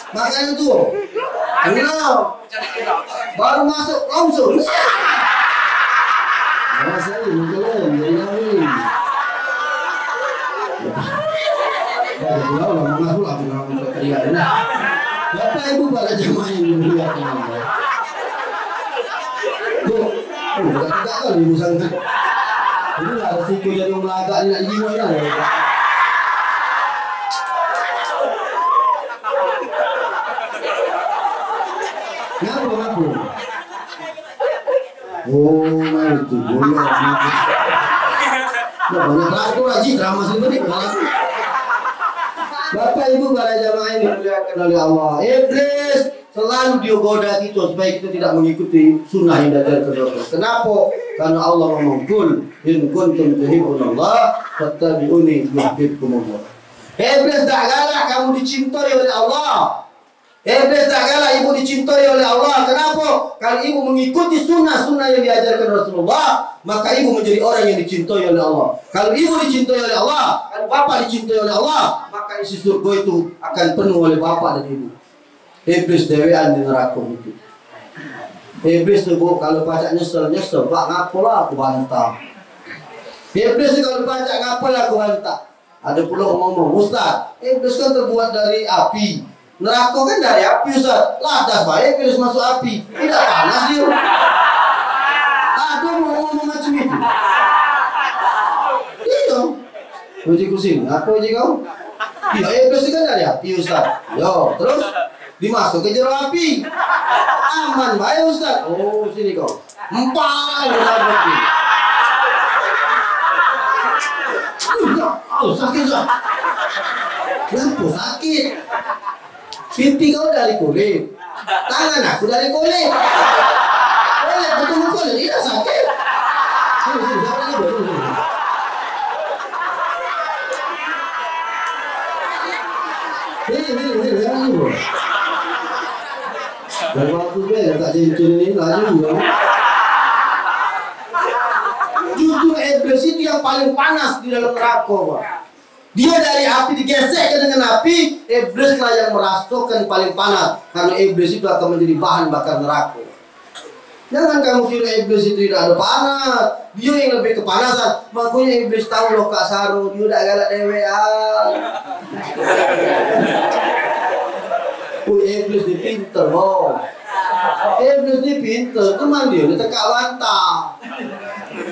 makanan tu. Kenal. Baru masuk langsung. Masa ini mungkin jadi ni. Kalau mengaku lah dengan teriak ini. Bapak ibu para jemaah yang mulia Allah. Bukan tidak kali ibu sangat. Ini lah resiko jadi orang belagak ni nak jiwa lah. Ngapu. Oh, itu boleh. Banyak lagu lagi drama sendiri. Bapak ibu para jamaah yang dimuliakan oleh Allah. Iblis selalu digoda kita supaya kita tidak mengikuti sunnah yang diajarkan Rasul. Kenapa? Karena Allah ngomong kul in kuntum tuhibbunallah fattabi'uni yuhibbukumullah. Iblis tak galak kamu dicintai oleh Allah. Iblis tak kalah ibu dicintai oleh Allah. Kenapa? Kalau ibu mengikuti sunnah-sunnah yang diajarkan Rasulullah, maka ibu menjadi orang yang dicintai oleh Allah. Kalau ibu dicintai oleh Allah, kalau bapak dicintai oleh Allah, maka isi surga itu akan penuh oleh bapak dan ibu. Iblis dewean di neraka itu. Iblis tu kalau baca nyesel, pak ngapalah aku bantah. Iblis kalau baca ngapalah aku bantah. Ada pula ngomong, Ustaz, iblis kan terbuat dari api. Neraka kan dari api Ustaz. Ladas baik iblis masuk api. Tidak panas dia. Ada mau ngomong macam itu. Iya. Uji kusin. Apa uji kau? Iya iblis kan dari api Ustaz. Yo terus dimasuk ke jero api. Aman baik Ustaz. Oh sini kau. Empal berarti. Sakit Ustaz. Kenapa sakit? Pipi kau dari kulit, tangan aku dari kulit. Kulit ketemu kulit, tidak sakit. Ini. Dan waktu dia tak cincin ini laju. Justru iblis itu yang paling panas di dalam neraka, Pak. Dia dari api digesekkan dengan api, iblis lah yang merasakan paling panas. Karena iblis itu akan menjadi bahan bakar neraka. Jangan kamu kira iblis itu tidak ada panas. Dia yang lebih kepanasan. Makanya iblis tahu loh Kak Saru, dia udah galak dewean. Iblis dia pinter, boh. Iblis dia pinter, cuman dia udah tekak bantah.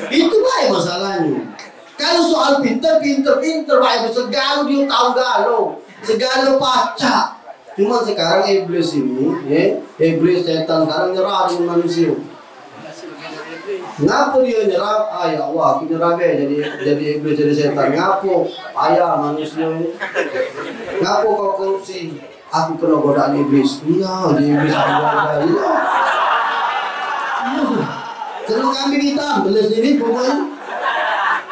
Itu baik masalahnya. Kalau soal pinter, baik segala dia tahu galau, segala pacak. Cuma sekarang iblis ini, ya, iblis setan sekarang nyerah dengan manusia. Ngapa dia nyerah? Ah ya Allah, aku nyerah jadi iblis jadi setan. Ngapa? Ayah manusia ini. Ngapa kau korupsi? Aku kena godaan iblis. Iya, di iblis aku godaan. Iya. Kena kambing hitam, beles ini pokoknya.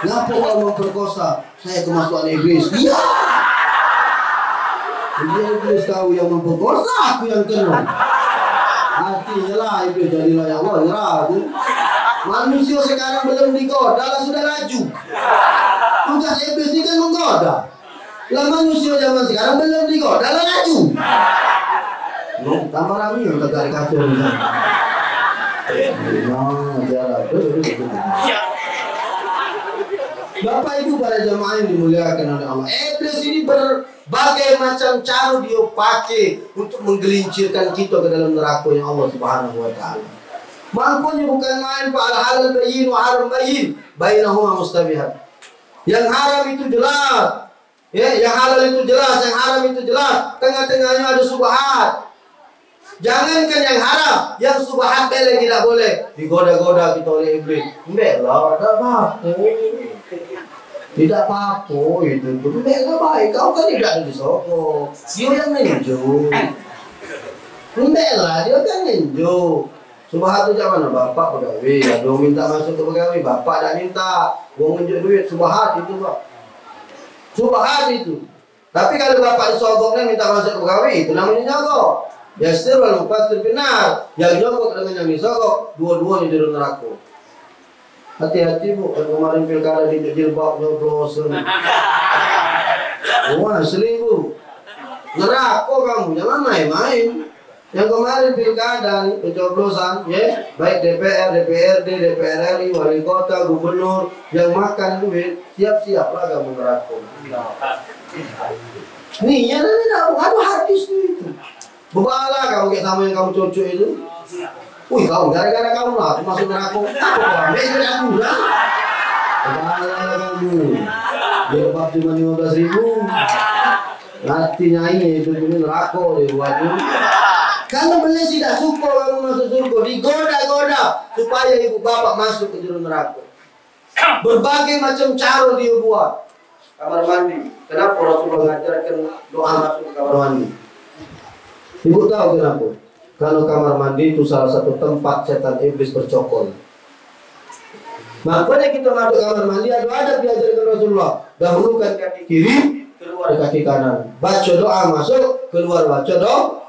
Ngapa kau memperkosa? Saya kemasukan iblis. Iya. Dia iblis tahu yang memperkosa, aku yang kena. Artinya lah iblis jadilah ya Allah nyerah tu. Manusia sekarang belum digoda lah sudah laju. Tugas iblis ini kan menggoda. Lah manusia zaman sekarang belum digoda lah laju. Tambah rami yang kagak kacau ni. Bapak Ibu para jamaah yang dimuliakan oleh Allah, iblis ini berbagai macam cara dia pakai untuk menggelincirkan kita ke dalam neraka yang Allah Subhanahu wa taala. Maknanya bukan main Pak, halal bayyin wa haram bayyin, bainahuma mustabihat. Yang haram itu jelas, ya, yang halal itu jelas, yang haram itu jelas, tengah-tengahnya ada subhat. Jangankan yang haram, yang subhat boleh tidak boleh digoda-goda kita oleh iblis. Mbeklah, ada apa? Tidak apa-apa itu. Mbeklah baik, kau kan tidak disokong. Dia yang ninju. Mbeklah, dia kan ninju. Subhat itu jangan bapak pegawai, dia minta masuk ke pegawai, bapak tak minta. Gua nunjuk duit, subhat itu pak. Subhat itu. Tapi kalau bapak disogoknya minta masuk ke pegawai, itu namanya nyogok. Yasir wal mufassir benar. Yang nyogok dengan yang disogok, dua-duanya di neraka. Hati-hati bu, kemarin pilkada di jilbab nyoblos. Wah, asli bu. Neraka kamu, jangan main-main. Yang kemarin pilkada nih, pencoblosan, ya, baik DPR, DPRD, DPR RI, wali kota, gubernur, yang makan duit, siap-siaplah kamu neraka. Nih, ya tidak, ada hadis itu. Bebalah kamu kayak sama yang kamu cocok itu. Wih kamu, gara-gara kamu lah, aku masuk neraka. Aku ambil aku lah. Bebalah kamu. Jilbab cuma 15.000. Nanti nyanyi itu neraka dia buatnya. Kalau benar tidak suka kamu masuk surga, digoda-goda supaya ibu bapak masuk ke jurang neraka. Berbagai macam cara dia buat. Kamar mandi. Kenapa Rasulullah mengajarkan doa masuk ke kamar mandi? Ibu tahu kenapa? Kalau kamar mandi itu salah satu tempat setan iblis bercokol. Makanya kita masuk kamar mandi ada diajarkan Rasulullah. Dahulukan kaki kiri, keluar kaki kanan. Baca doa masuk, keluar baca doa.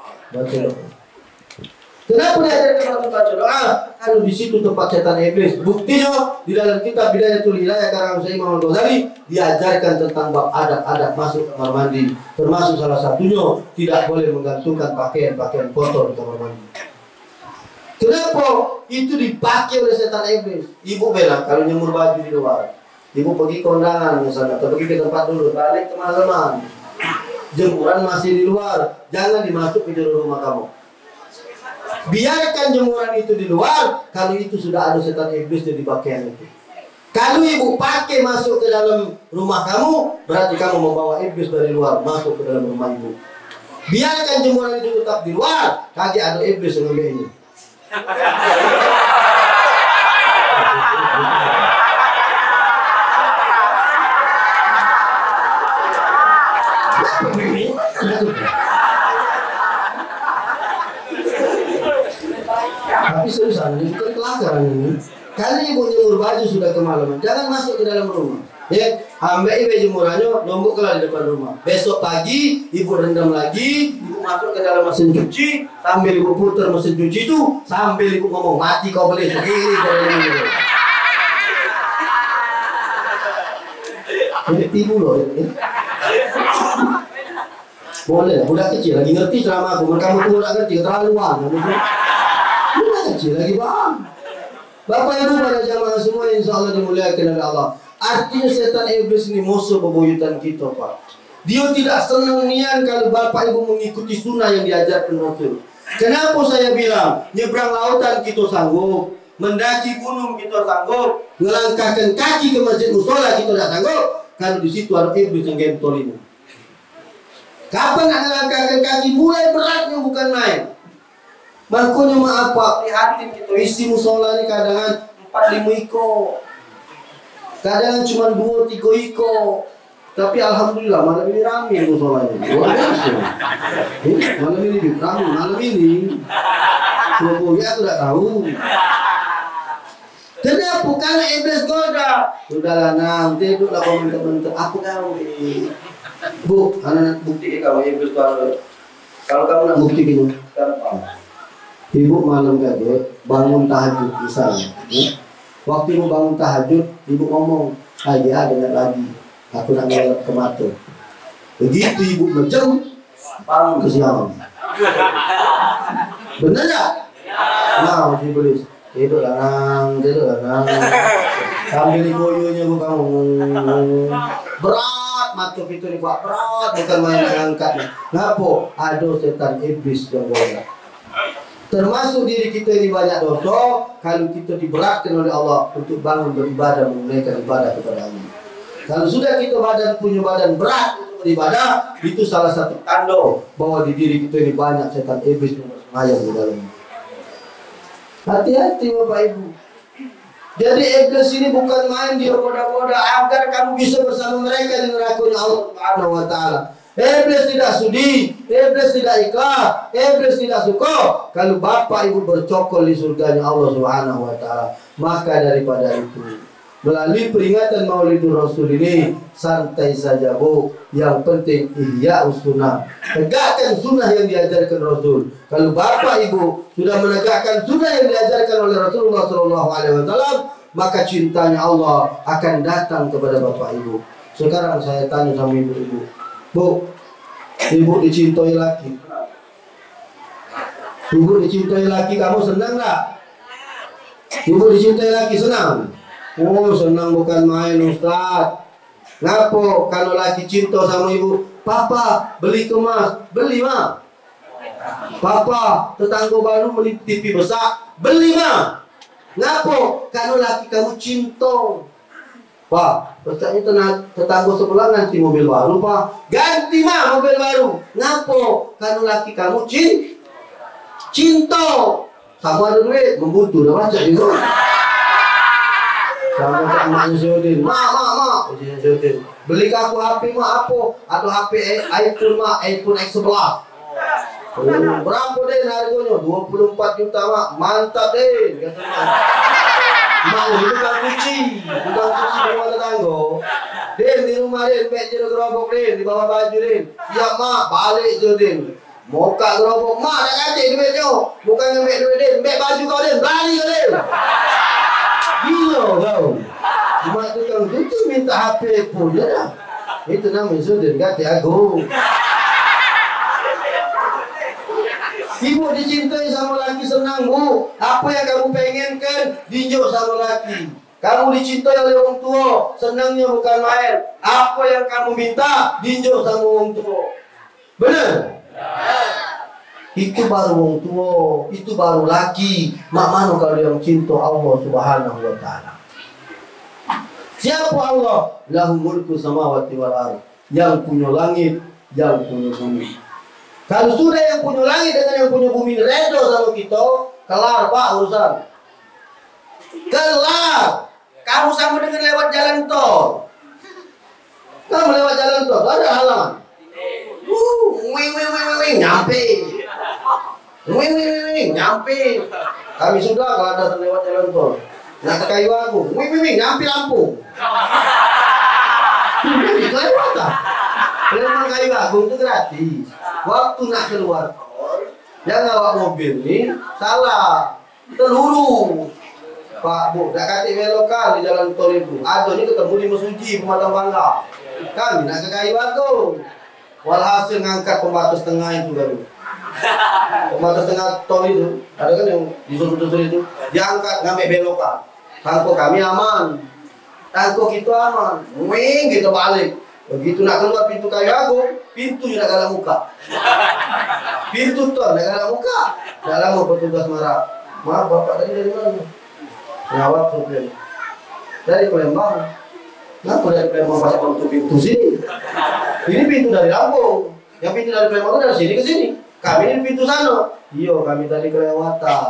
Kenapa diajarkan Rasul baca doa? Kalau di situ tempat setan iblis. Buktinya di dalam kitab Bidayatul Hidayah karang Syekh Imam Al-Ghazali diajarkan tentang bab adab-adab masuk kamar mandi. Termasuk salah satunya tidak boleh menggantungkan pakaian kotor di kamar mandi. Kenapa itu dipakai oleh setan iblis? Ibu bilang kalau nyemur baju di luar, ibu pergi ke undangan misalnya, atau pergi ke tempat dulu, balik ke malam, jemuran masih di luar, jangan dimasuk ke dalam rumah kamu. Biarkan jemuran itu di luar. Kalau itu sudah ada setan iblis di pakaian itu. Kalau ibu pakai masuk ke dalam rumah kamu, berarti kamu membawa iblis dari luar masuk ke dalam rumah ibu. Biarkan jemuran itu tetap di luar, kaki ada iblis yang ngambil ini. Tapi seriusan, ini bukan kelakaran ini. Kalau ibu nyemur baju sudah kemalaman, jangan masuk ke dalam rumah. Ya, ambil ibu jemurannya, nomboklah di depan rumah. Besok pagi, ibu rendam lagi, ibu masuk ke dalam mesin cuci, sambil ibu putar mesin cuci itu, sambil ibu ngomong, mati kau boleh sendiri. Ini tipu loh ini. Boleh, budak kecil lagi ngerti ceramah aku. Kamu tuh udah ngerti, keterlaluan. Budak kecil lagi bang. Bapak Ibu para jamaah semua insya Allah dimuliakan oleh Allah. Artinya setan iblis ini musuh bebuyutan kita Pak. Dia tidak senang nian kalau Bapak Ibu mengikuti sunnah yang diajarkan Rasul. Kenapa saya bilang nyebrang lautan kita sanggup, mendaki gunung kita sanggup, melangkahkan kaki ke masjid musola kita tidak sanggup. Kalau di situ ada iblis yang gentol ini. Kapan anda langkahkan kaki mulai beratnya bukan main. Makanya maaf Pak, prihatin kita isi musola ini kadang 4-5 iko, kadang cuma 2-3 iko. Tapi alhamdulillah malam ini ramai musolanya. Luar biasa. Malam ini ramai, malam ini. Surabaya aku tidak tahu. Kenapa? Karena iblis goda. Sudahlah nanti duduklah komentar-komentar. Aku tahu ini. Bu, anak bukti kalau iblis itu harus. Kalau kamu nak bukti gitu, gampang. Ibu malam kaget bangun tahajud misalnya. Waktu ibu bangun tahajud, ibu ngomong, ayah dengar lagi, aku nak ngelak ke mata. Begitu ibu macam bangun kesiangan. Benar tak? Nah, iblis. Tidur nang. Sambil digoyonya bukan berat mata itu dibuat berat bukan main angkatnya. Ngapo? Aduh setan iblis yang goda. Termasuk diri kita ini banyak dosa kalau kita diberatkan oleh Allah untuk bangun beribadah menunaikan ibadah kepada Allah. Kalau sudah kita punya badan berat untuk beribadah, itu salah satu tanda bahwa di diri kita ini banyak setan iblis yang bersemayam di dalamnya. Hati-hati Bapak Ibu. Jadi iblis ini bukan main dia goda-goda agar kamu bisa bersama mereka di neraka-Nya Allah Subhanahu wa taala. Iblis tidak sudi, iblis tidak ikhlas, iblis tidak suka kalau Bapak Ibu bercokol di surganya Allah Subhanahu wa taala. Maka daripada itu, melalui peringatan Maulidur Rasul ini, santai saja Bu. Yang penting ihya sunnah. Tegakkan sunnah yang diajarkan Rasul. Kalau Bapak Ibu sudah menegakkan sunnah yang diajarkan oleh Rasulullah SAW, maka cintanya Allah akan datang kepada Bapak Ibu. Sekarang saya tanya sama ibu-ibu, Bu, ibu dicintai laki. Ibu dicintai laki, kamu senang nggak? Ibu dicintai laki senang? Oh senang bukan main Ustaz. Ngapo kalau laki cinta sama ibu? Papa beli kemas, beli mah. Papa tetangga baru beli TV besar, beli mah. Ngapo kalau laki kamu cinta? Pak, katanya tetangga sebelah ganti mobil baru Pak, ganti mah mobil baru. Ngapo kalau laki kamu cinta? Sama ada duit, membutuh dah baca juga. Sama macam maknya Syudin, mak, Syudin, beli ke aku HP mak apa? Atau HP iPhone mak, iPhone X11. Berapa Den harganya? 24 juta mak, mantap Den. Kata mak, itu bukan kuci di rumah tetangga. Den di rumah Den, mek jeruk gerobak Den, di bawah baju Den. Siap mak, balik je Den. Moka gerobak mak nak ganti duitnya, bukan ngambil duit Den, mek baju kau Den, berani kau Den. Gila kau. Mak tukang cuci minta HP pun ya dah. Itu namanya Syudin ganti aku. Ibu dicintai sama laki senang Bu. Apa yang kamu pengenkan dijuk sama laki. Kamu dicintai oleh orang tua, senangnya bukan main. Apa yang kamu minta dijuk sama orang tua. Benar? Itu baru orang tua, itu baru laki. Mak mana kalau yang cinta Allah Subhanahu wa taala. Siapa Allah? Lahu mulku samawati wal ardh. Yang punya langit, yang punya bumi. Kalau sudah yang punya langit dengan yang punya bumi redo sama kita, kelar Pak urusan. Kelar. Kamu sama dengan lewat jalan tol. Kamu lewat jalan tol, ada halangan. Nyampe. Nyampe. Kami sudah kalau ada lewat jalan tol. Nak ke kayu aku. Nyampe Lampung. Lewat tak? Memang kayu agung itu gratis. Waktu nak keluar tol, yang ngawak mobil ini salah, teluru. Pak Bu, nak katik belokan di jalan tol itu. Aduh ini ketemu di Mesuji, Pematang Bangka. Kami nak ke kayu agung. Walhasil ngangkat pembatas tengah itu baru. Pembatas tengah tol itu, ada kan yang disuruh-suruh itu, diangkat ngambil belokan. Tangko kami aman, tangko kita aman. Kita balik. Begitu nak keluar pintu kayu agung, pintu nak galak muka. Pintu tol nak galak muka. Tak lama petugas marah. Maaf bapak tadi dari mana? Ngawat problem. Dari Palembang. Kenapa dari Palembang pasang tutup pintu sini? Ini pintu dari Lampung. Yang pintu dari Palembang dari sini ke sini. Kami ini pintu sana. Iya, kami tadi kelewatan.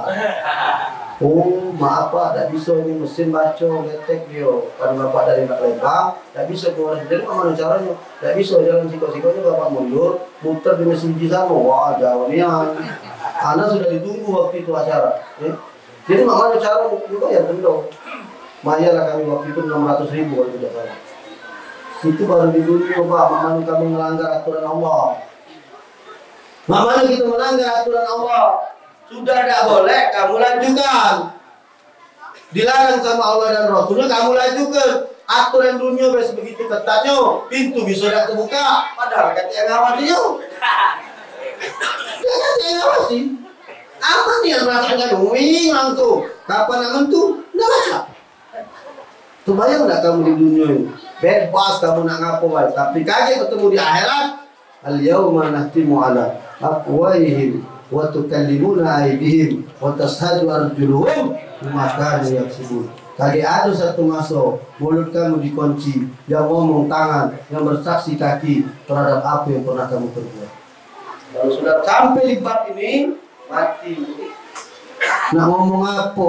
Oh, maaf Pak, tak bisa ini mesin baca letek dia. Karena Bapak dari Palembang, tak bisa keluar. Jadi mana caranya? Tak bisa jalan siko-sikonya Bapak mundur, muter di mesin di sana. Wah, jauhnya. Anak sudah ditunggu waktu itu acara. Jadi mana cara juga ya dendong. Mayalah kami waktu itu 600.000 kalau tidak salah. Itu baru di dunia Pak, mana kamu melanggar aturan Allah. Mana kita melanggar aturan Allah. Sudah tidak boleh, kamu lanjutkan. Dilarang sama Allah dan Rasulnya, kamu lanjutkan. Aturan dunia begitu ketatnya, pintu bisa tidak terbuka. Padahal kata yang ngawasi yuk. Kata yang ngawasi. Apa nih yang merasakan wing langsung? Kapan aman tuh? Nggak baca. Tuh bayang nggak kamu di dunia ini? Bebas kamu nak ngapo baik. Tapi kaget ketemu di akhirat. Al-yawma nahtimu ala afwahihim wa tukallimuna aydihim wa tashhadu arjuluhum bima kanu yaksubun. Tadi ada satu masa mulut kamu dikunci, yang ngomong tangan, yang bersaksi kaki terhadap apa yang pernah kamu perbuat. Kalau sudah sampai di bab ini, mati. Nak ngomong apa?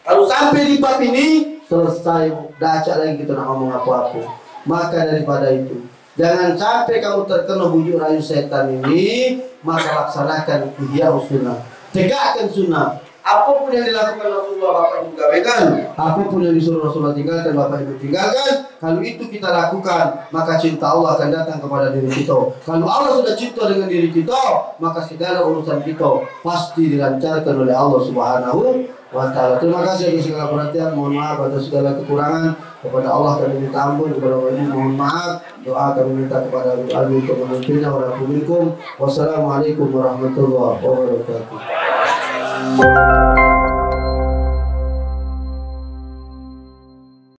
Kalau sampai di bab ini, selesai. Dacak lagi kita nak ngomong apa-apa. Maka daripada itu, jangan sampai kamu terkena bujuk rayu setan ini, maka laksanakan ihya sunnah. Tegakkan sunnah. Apapun yang dilakukan Rasulullah, Bapak Ibu gabaikan. Apapun yang disuruh Rasulullah tinggalkan, Bapak Ibu tinggalkan. Kalau itu kita lakukan, maka cinta Allah akan datang kepada diri kita. Kalau Allah sudah cinta dengan diri kita, maka segala urusan kita pasti dilancarkan oleh Allah Subhanahu wa Ta'ala. Terima kasih atas segala perhatian. Mohon maaf atas segala kekurangan. Kepada Allah kami minta ampun, kepada Allah mohon maaf. Doa kami minta kepada Allah untuk memimpinnya. Wassalamualaikum warahmatullahi wabarakatuh.